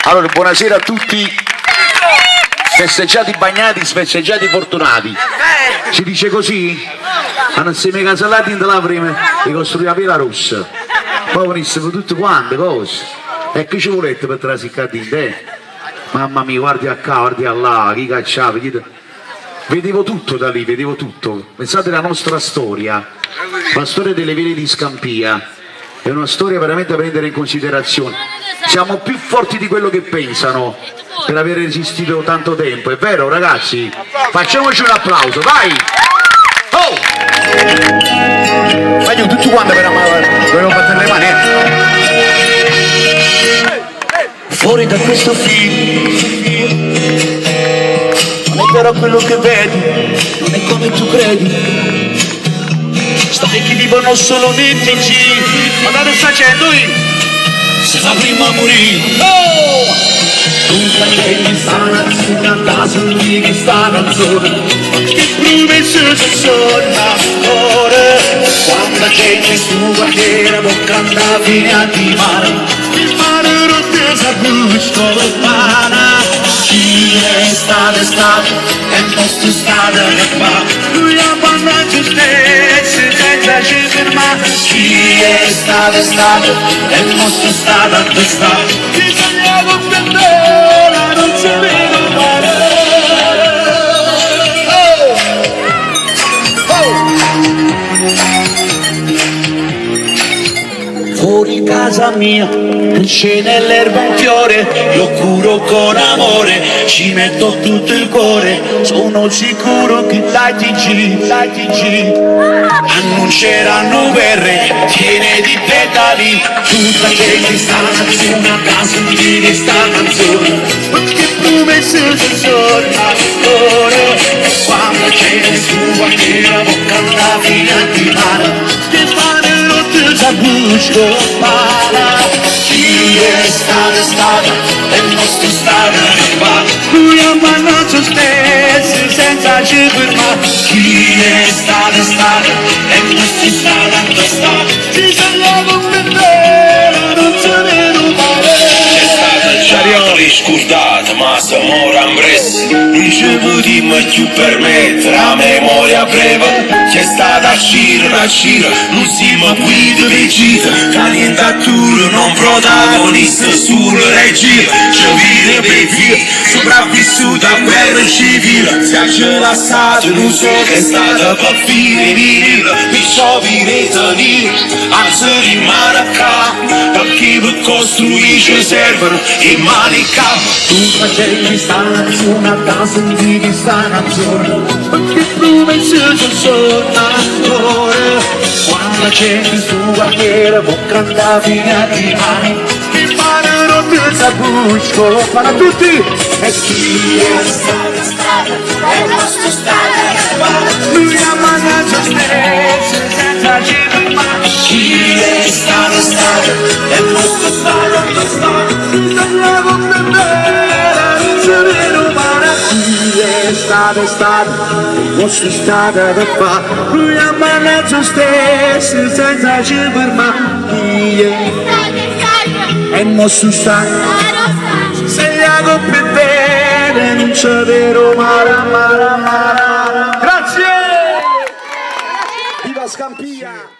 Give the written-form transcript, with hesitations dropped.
Allora, buonasera a tutti, festeggiati bagnati, festeggiati fortunati. Si dice così? Ma non siamo casalati in là prima di costruire la Villa Rossa. Poi venissimo tutte quante cose. E che ci volete per trasicare in te? Mamma mia, guardi a qua, guardi a là, chi cacciava, vedevo tutto da lì, vedevo tutto. Pensate alla nostra storia, la storia delle ville di Scampia. È una storia veramente da prendere in considerazione. Siamo più forti di quello che pensano per aver resistito tanto tempo, è vero ragazzi? Facciamoci un applauso, vai! Oh! Vai tutti quanti per dovevo battere le mani. Fuori da questo film, non è vero quello che vedi, non è come tu credi. Stai che vivono solo nei TG, ma da che sta facendo io? Se fa prima a morire. Oh! Tutta che mi stanno a casa, mi che stanno a zona, che prove se sono ora. Quando c'è nessuno che bocca andava fine a di mare, il mare rotte sa busco e pana. Chi è stato e posto stato che fa, lui ha bandato stesse senza ci fermare. Chi è stato e posto stato a questa, chi sognava per me, non si vedo male. Fuori casa mia, c'è nell'erba un fiore, lo curo con amore, ci metto tutto il cuore, sono sicuro che l'ATG annunceranno guerre, piene di petali, tutta gente sta nazione a casa di sta canzone, che promesse sono ancora, quando c'è nessuno che la bocca alla fine di mare. Busco para, chi è stato e il nostro stato che fa, lui ha mandato stesso senza ci fermare. Chi è stato e il nostro stato che sta, ci sognavo per te, non se ne male. C'è stata già riscordata, ma siamo rambresi, non ci potremmo più permettere la memoria breve. C'è stata una cira, non siamo guida regita, candidatura non protagonista sul regime. Ci vede per via, sopravvissuta a guerra civile, se c'è la stato non so che è stata per finire, perciò vi retenere, anzi rimane qua, perché per costruire servono i manicami. Tutta gente sta nazione a casa di chi sta nazione, perché promesse sono ancora, quando c'è nessuno che la bocca andava fine a di mani, il mare rotte sa busco para tutti. E chi è stato è il nostro stato, lui ha mandato stesso senza ci fermare. Chi è stato è il nostro stato, sognavo per me, non se ne rubare. Chi è stato il nostro stato che fa, lui ha mandato stesso senza ci fermare. Chi è il nostro stato, se la per bene, non c'è vero male. Grazie! Viva Scampia!